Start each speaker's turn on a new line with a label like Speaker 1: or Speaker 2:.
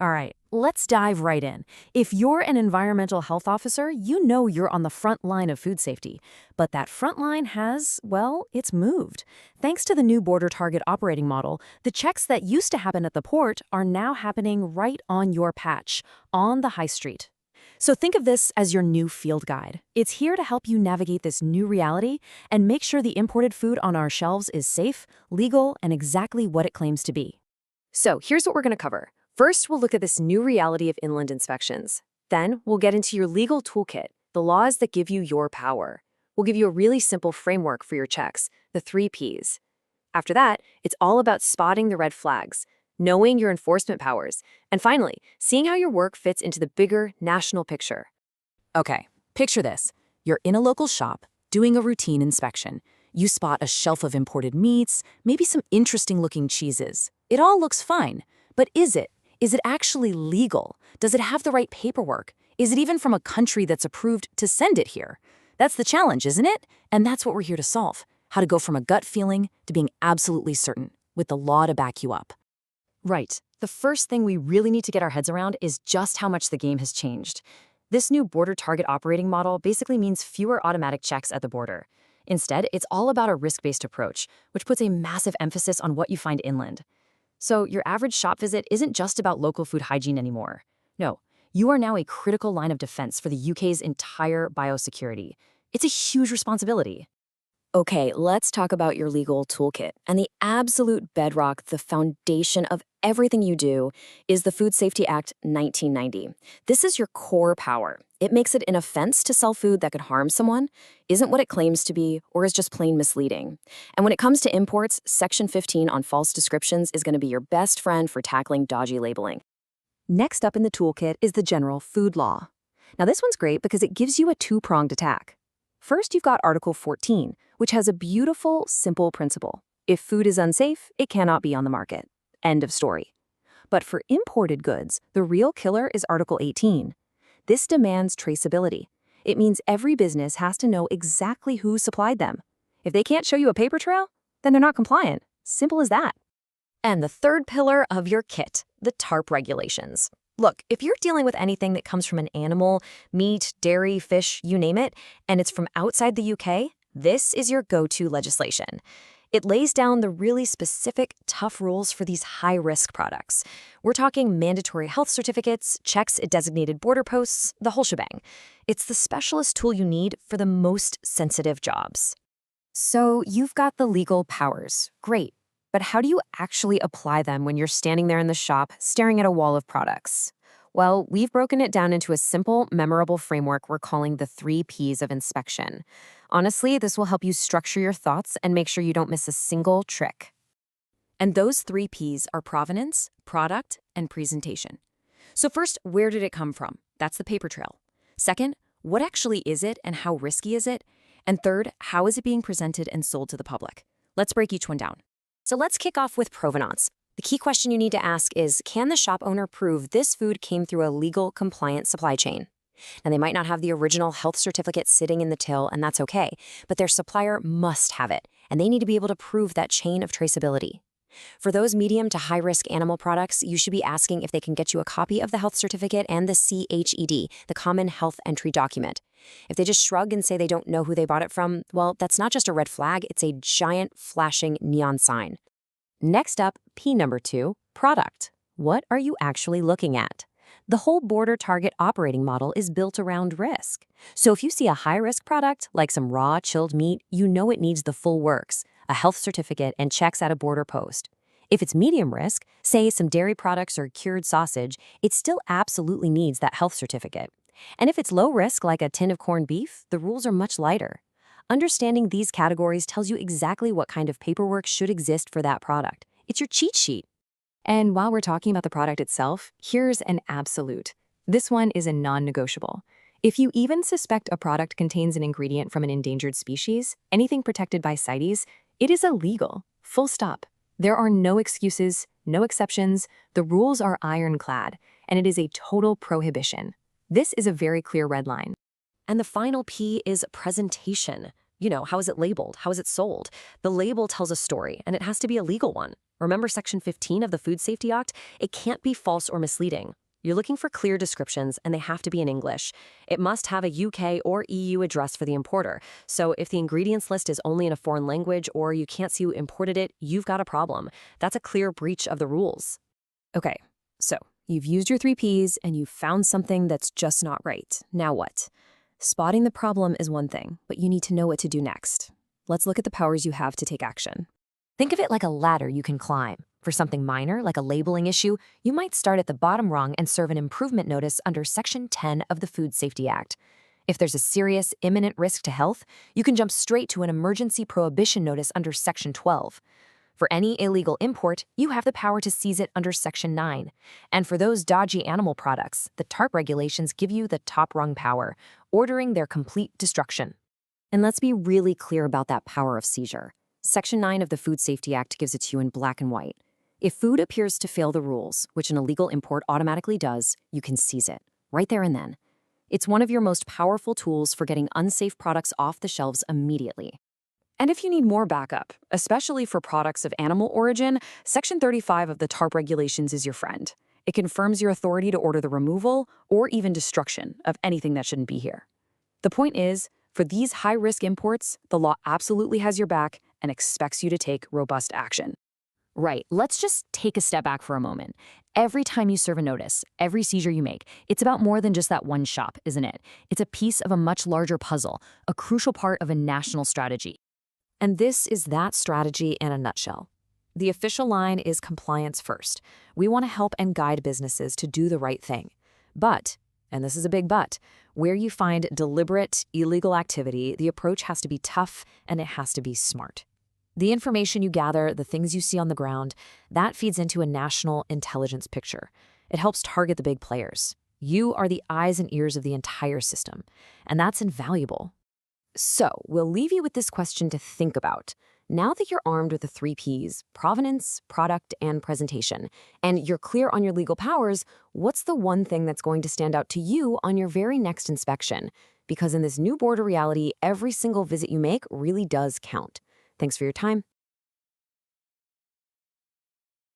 Speaker 1: All right, let's dive right in. If you're an environmental health officer, you know you're on the front line of food safety. But that front line has, well, it's moved. Thanks to the new border target operating model, the checks that used to happen at the port are now happening right on your patch, on the high street. So think of this as your new field guide. It's here to help you navigate this new reality and make sure the imported food on our shelves is safe, legal, and exactly what it claims to be.
Speaker 2: So here's what we're going to cover. First, we'll look at this new reality of inland inspections. Then, we'll get into your legal toolkit, the laws that give you your power. We'll give you a really simple framework for your checks, the 3 Ps. After that, it's all about spotting the red flags, knowing your enforcement powers, and finally, seeing how your work fits into the bigger national picture.
Speaker 1: Okay, picture this. You're in a local shop, doing a routine inspection. You spot a shelf of imported meats, maybe some interesting-looking cheeses. It all looks fine, but is it? Is it actually legal? Does it have the right paperwork? Is it even from a country that's approved to send it here? That's the challenge, isn't it? And that's what we're here to solve. How to go from a gut feeling to being absolutely certain, with the law to back you up.
Speaker 2: Right. The first thing we really need to get our heads around is just how much the game has changed. This new border target operating model basically means fewer automatic checks at the border. Instead, it's all about a risk-based approach, which puts a massive emphasis on what you find inland. So your average shop visit isn't just about local food hygiene anymore. No, you are now a critical line of defense for the UK's entire biosecurity. It's a huge responsibility. Okay, let's talk about your legal toolkit. And the absolute bedrock, the foundation of everything you do, is the Food Safety Act 1990. This is your core power. It makes it an offense to sell food that could harm someone, isn't what it claims to be, or is just plain misleading. And when it comes to imports, Section 15 on false descriptions is going to be your best friend for tackling dodgy labeling.
Speaker 1: Next up in the toolkit is the general food law. Now this one's great because it gives you a two-pronged attack. First, you've got Article 14, which has a beautiful, simple principle. If food is unsafe, it cannot be on the market. End of story. But for imported goods, the real killer is Article 18. This demands traceability. It means every business has to know exactly who supplied them. If they can't show you a paper trail, then they're not compliant. Simple as that.
Speaker 2: And the third pillar of your kit, the TARP regulations. Look, if you're dealing with anything that comes from an animal, meat, dairy, fish, you name it, and it's from outside the UK, this is your go-to legislation. It lays down the really specific, tough rules for these high-risk products. We're talking mandatory health certificates, checks at designated border posts, the whole shebang. It's the specialist tool you need for the most sensitive jobs. So you've got the legal powers. Great. But how do you actually apply them when you're standing there in the shop staring at a wall of products? Well, we've broken it down into a simple, memorable framework we're calling the 3 Ps of inspection. Honestly, this will help you structure your thoughts and make sure you don't miss a single trick. And those 3 Ps are provenance, product, and presentation. So first, where did it come from? That's the paper trail. Second, what actually is it and how risky is it? And third, how is it being presented and sold to the public? Let's break each one down. So let's kick off with provenance. The key question you need to ask is, can the shop owner prove this food came through a legal, compliant supply chain? Now, they might not have the original health certificate sitting in the till, and that's okay, but their supplier must have it, and they need to be able to prove that chain of traceability. For those medium to high-risk animal products, you should be asking if they can get you a copy of the health certificate and the CHED, the Common Health Entry Document. If they just shrug and say they don't know who they bought it from, well, that's not just a red flag, it's a giant flashing neon sign. Next up, P number 2, product. What are you actually looking at? The whole border target operating model is built around risk. So if you see a high-risk product, like some raw, chilled meat, you know it needs the full works, a health certificate and checks at a border post. If it's medium risk, say some dairy products or cured sausage, it still absolutely needs that health certificate. And if it's low risk, like a tin of corned beef, the rules are much lighter. Understanding these categories tells you exactly what kind of paperwork should exist for that product. It's your cheat sheet. And while we're talking about the product itself, here's an absolute. This one is a non-negotiable. If you even suspect a product contains an ingredient from an endangered species, anything protected by CITES, it is illegal. Full stop. There are no excuses, no exceptions. The rules are ironclad, and it is a total prohibition. This is a very clear red line. And the final P is presentation. How is it labeled? How is it sold? The label tells a story, and it has to be a legal one. Remember Section 15 of the Food Safety Act? It can't be false or misleading. You're looking for clear descriptions, and they have to be in English. It must have a UK or EU address for the importer. So if the ingredients list is only in a foreign language or you can't see who imported it, you've got a problem. That's a clear breach of the rules.
Speaker 1: Okay, so you've used your 3Ps and you've found something that's just not right. Now what? Spotting the problem is one thing, but you need to know what to do next. Let's look at the powers you have to take action.
Speaker 2: Think of it like a ladder you can climb. For something minor, like a labeling issue, you might start at the bottom rung and serve an improvement notice under Section 10 of the Food Safety Act. If there's a serious, imminent risk to health, you can jump straight to an emergency prohibition notice under Section 12. For any illegal import, you have the power to seize it under Section 9. And for those dodgy animal products, the TARP regulations give you the top-rung power, ordering their complete destruction.
Speaker 1: And let's be really clear about that power of seizure. Section 9 of the Food Safety Act gives it to you in black and white. If food appears to fail the rules, which an illegal import automatically does, you can seize it, right there and then. It's one of your most powerful tools for getting unsafe products off the shelves immediately. And if you need more backup, especially for products of animal origin, Section 35 of the TARP regulations is your friend. It confirms your authority to order the removal or even destruction of anything that shouldn't be here. The point is, for these high-risk imports, the law absolutely has your back and expects you to take robust action. Right, let's just take a step back for a moment. Every time you serve a notice, every seizure you make, it's about more than just that one shop, isn't it? It's a piece of a much larger puzzle, a crucial part of a national strategy. And this is that strategy in a nutshell. The official line is compliance first. We want to help and guide businesses to do the right thing. But, and this is a big but, where you find deliberate, illegal activity, the approach has to be tough and it has to be smart. The information you gather, the things you see on the ground, that feeds into a national intelligence picture. It helps target the big players. You are the eyes and ears of the entire system, and that's invaluable. So, we'll leave you with this question to think about. Now that you're armed with the 3Ps, provenance, product, and presentation, and you're clear on your legal powers, what's the one thing that's going to stand out to you on your very next inspection? Because in this new border reality, every single visit you make really does count. Thanks for your time.